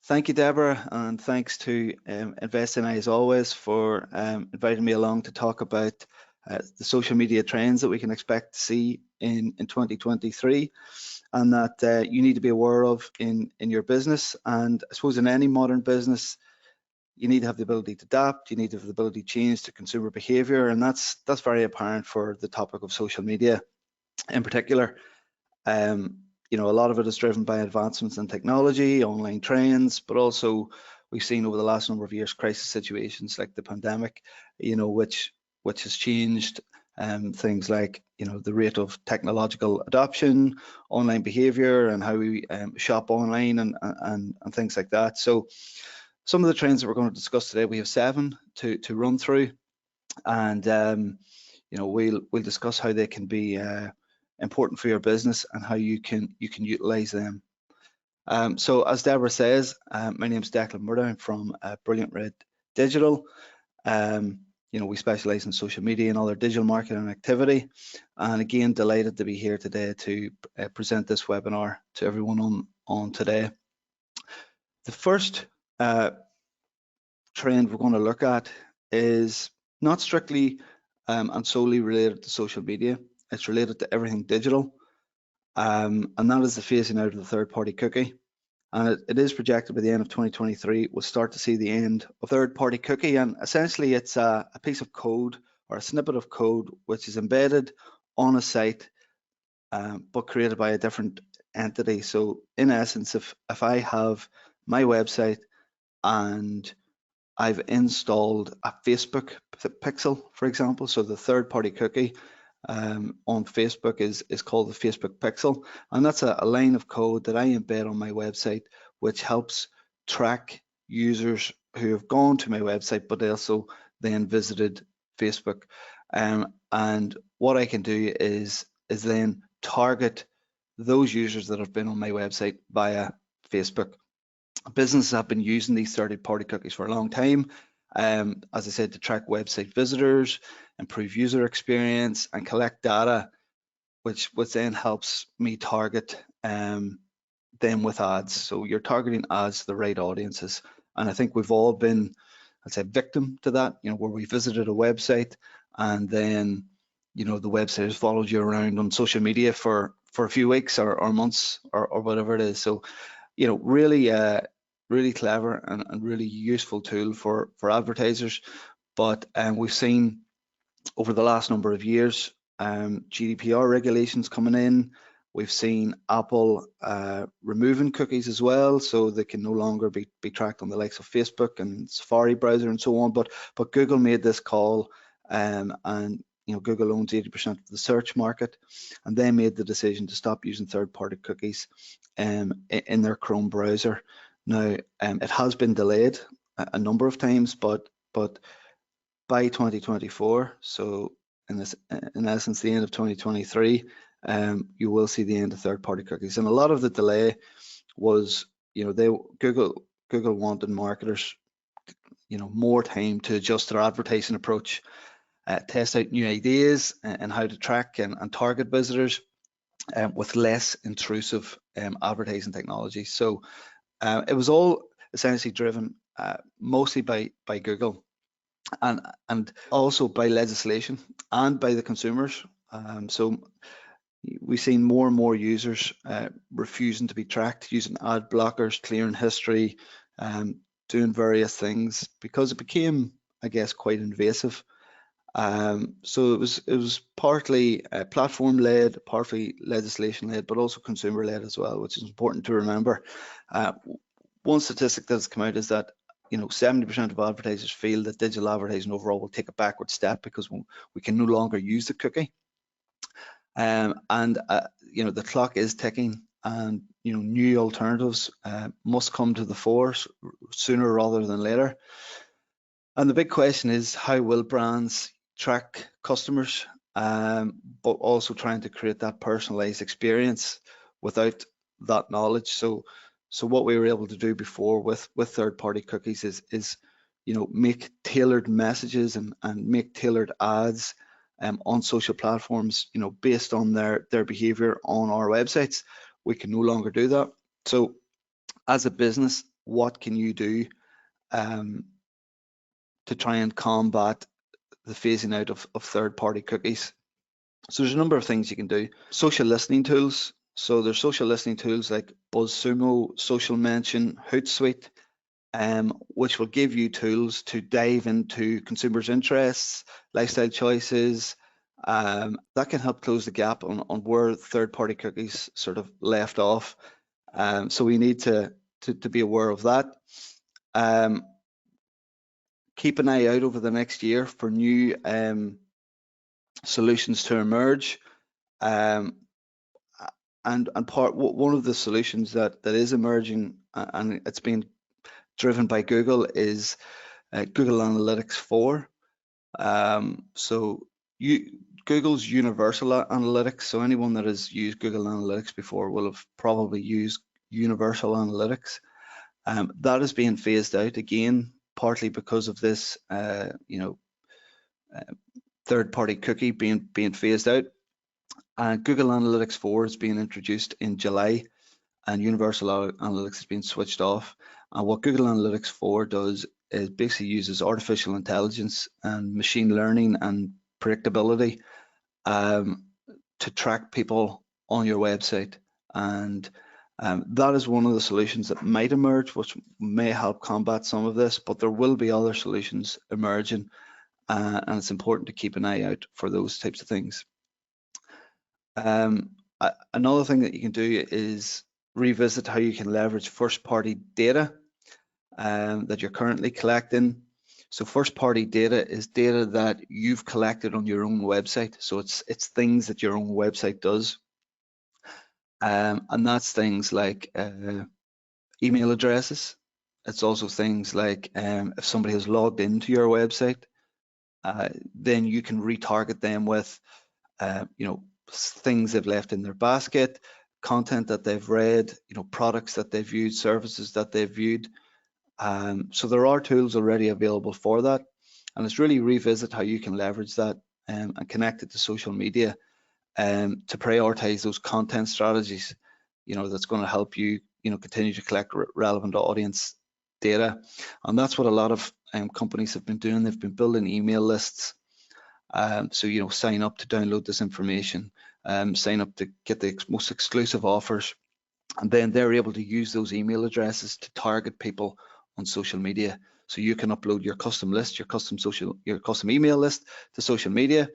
Thank you, Deborah, and thanks to InvestNI as always for inviting me along to talk about the social media trends that we can expect to see in 2023 and that you need to be aware of in your business. And I suppose in any modern business, you need to have the ability to adapt, you need to have the ability to change to consumer behavior, and that's very apparent for the topic of social media in particular. You know, a lot of it is driven by advancements in technology, online trends, but also we've seen over the last number of years crisis situations like the pandemic, you know, which has changed things like, you know, the rate of technological adoption, online behavior, and how we shop online and things like that. So some of the trends that we're going to discuss today, we have 7 to run through, and you know, we'll discuss how they can be important for your business and how you can utilize them. So as Deborah says, my name is Declan Murdoch. I'm from Brilliant Red Digital. You know, we specialize in social media and other digital marketing activity. And again, delighted to be here today to present this webinar to everyone on today. The first trend we're going to look at is not strictly and solely related to social media. It's related to everything digital, and that is the phasing out of the third-party cookie. And it is projected by the end of 2023, we'll start to see the end of third-party cookie. And essentially, it's a piece of code or a snippet of code which is embedded on a site, but created by a different entity. So in essence, if I have my website and I've installed a Facebook pixel, for example, so the third-party cookie on Facebook is called the Facebook pixel, and that's a line of code that I embed on my website, which helps track users who have gone to my website, but also then visited Facebook. And what I can do is then target those users that have been on my website via Facebook. Businesses have been using these third-party cookies for a long time, as I said, to track website visitors, improve user experience, and collect data, which then helps me target them with ads. So you're targeting ads to the right audiences, and I think we've all been, I'd say, victim to that. You know, where we visited a website and then, you know, the website has followed you around on social media for a few weeks or months or whatever it is. So, you know, really clever and really useful tool for advertisers. But we've seen over the last number of years GDPR regulations coming in. We've seen Apple removing cookies as well, so they can no longer be tracked on the likes of Facebook and Safari browser and so on. But Google made this call, and you know, Google owns 80% of the search market, and they made the decision to stop using third-party cookies in their Chrome browser. Now, it has been delayed a number of times, but by 2024, so in essence, the end of 2023, you will see the end of third-party cookies. And a lot of the delay was, you know, Google wanted marketers, you know, more time to adjust their advertising approach, test out new ideas and how to track and target visitors with less intrusive advertising technology. So it was all essentially driven mostly by Google and also by legislation and by the consumers. So we've seen more and more users refusing to be tracked, using ad blockers, clearing history, doing various things because it became, I guess, quite invasive. So it was partly platform-led, partly legislation-led, but also consumer-led as well, which is important to remember. One statistic that's come out is that, you know, 70% of advertisers feel that digital advertising overall will take a backward step because we can no longer use the cookie. And you know, the clock is ticking, and you know, new alternatives must come to the fore sooner rather than later. And the big question is, how will brands track customers, but also trying to create that personalized experience without that knowledge? So what we were able to do before with third-party cookies is, you know, make tailored messages and make tailored ads on social platforms, you know, based on their behavior on our websites. We can no longer do that. So as a business, what can you do to try and combat the phasing out of third-party cookies. So there's a number of things you can do. Social listening tools. So there's social listening tools like BuzzSumo, Social Mention, Hootsuite, which will give you tools to dive into consumers' interests, lifestyle choices. That can help close the gap on where third-party cookies sort of left off. So we need to be aware of that. Keep an eye out over the next year for new solutions to emerge. And one of the solutions that is emerging, and it's being driven by Google, is Google Analytics 4. So Google's Universal Analytics. So anyone that has used Google Analytics before will have probably used Universal Analytics. That is being phased out again, partly because of this, third-party cookie being phased out. Google Analytics 4 is being introduced in July, and Universal Analytics has been switched off. And what Google Analytics 4 does is basically uses artificial intelligence and machine learning and predictability to track people on your website. And that is one of the solutions that might emerge, which may help combat some of this, but there will be other solutions emerging, and it's important to keep an eye out for those types of things. Another thing that you can do is revisit how you can leverage first-party data that you're currently collecting. So first-party data is data that you've collected on your own website. So it's things that your own website does. And that's things like email addresses. It's also things like if somebody has logged into your website, then you can retarget them with things they've left in their basket, content that they've read, products that they've viewed, services that they've viewed. So there are tools already available for that, and it's really revisit how you can leverage that and connect it to social media to prioritize those content strategies, that's going to help you, continue to collect relevant audience data. And that's what a lot of companies have been doing. They've been building email lists. So, sign up to download this information, sign up to get the most exclusive offers, and then they're able to use those email addresses to target people on social media. So you can upload your custom list, your custom email list to social media,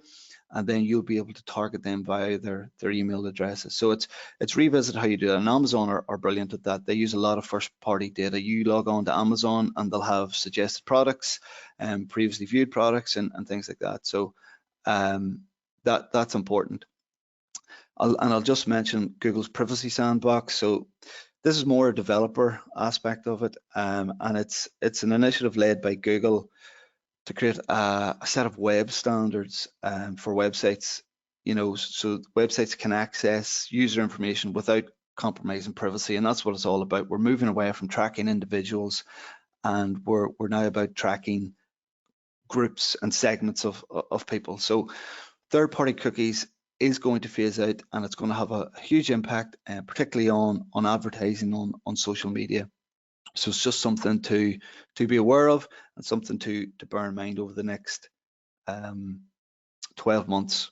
and then you'll be able to target them via their email addresses. So it's revisit how you do that. And Amazon are brilliant at that. They use a lot of first-party data. You log on to Amazon and they'll have suggested products and previously viewed products and things like that. So that's important. I'll just mention Google's Privacy Sandbox. So this is more a developer aspect of it, and it's an initiative led by Google to create a set of web standards for websites, so websites can access user information without compromising privacy, and that's what it's all about. We're moving away from tracking individuals, and we're now about tracking groups and segments of people. So third-party cookies is going to phase out, and it's going to have a huge impact, particularly on advertising on social media. So it's just something to be aware of and something to bear in mind over the next 12 months.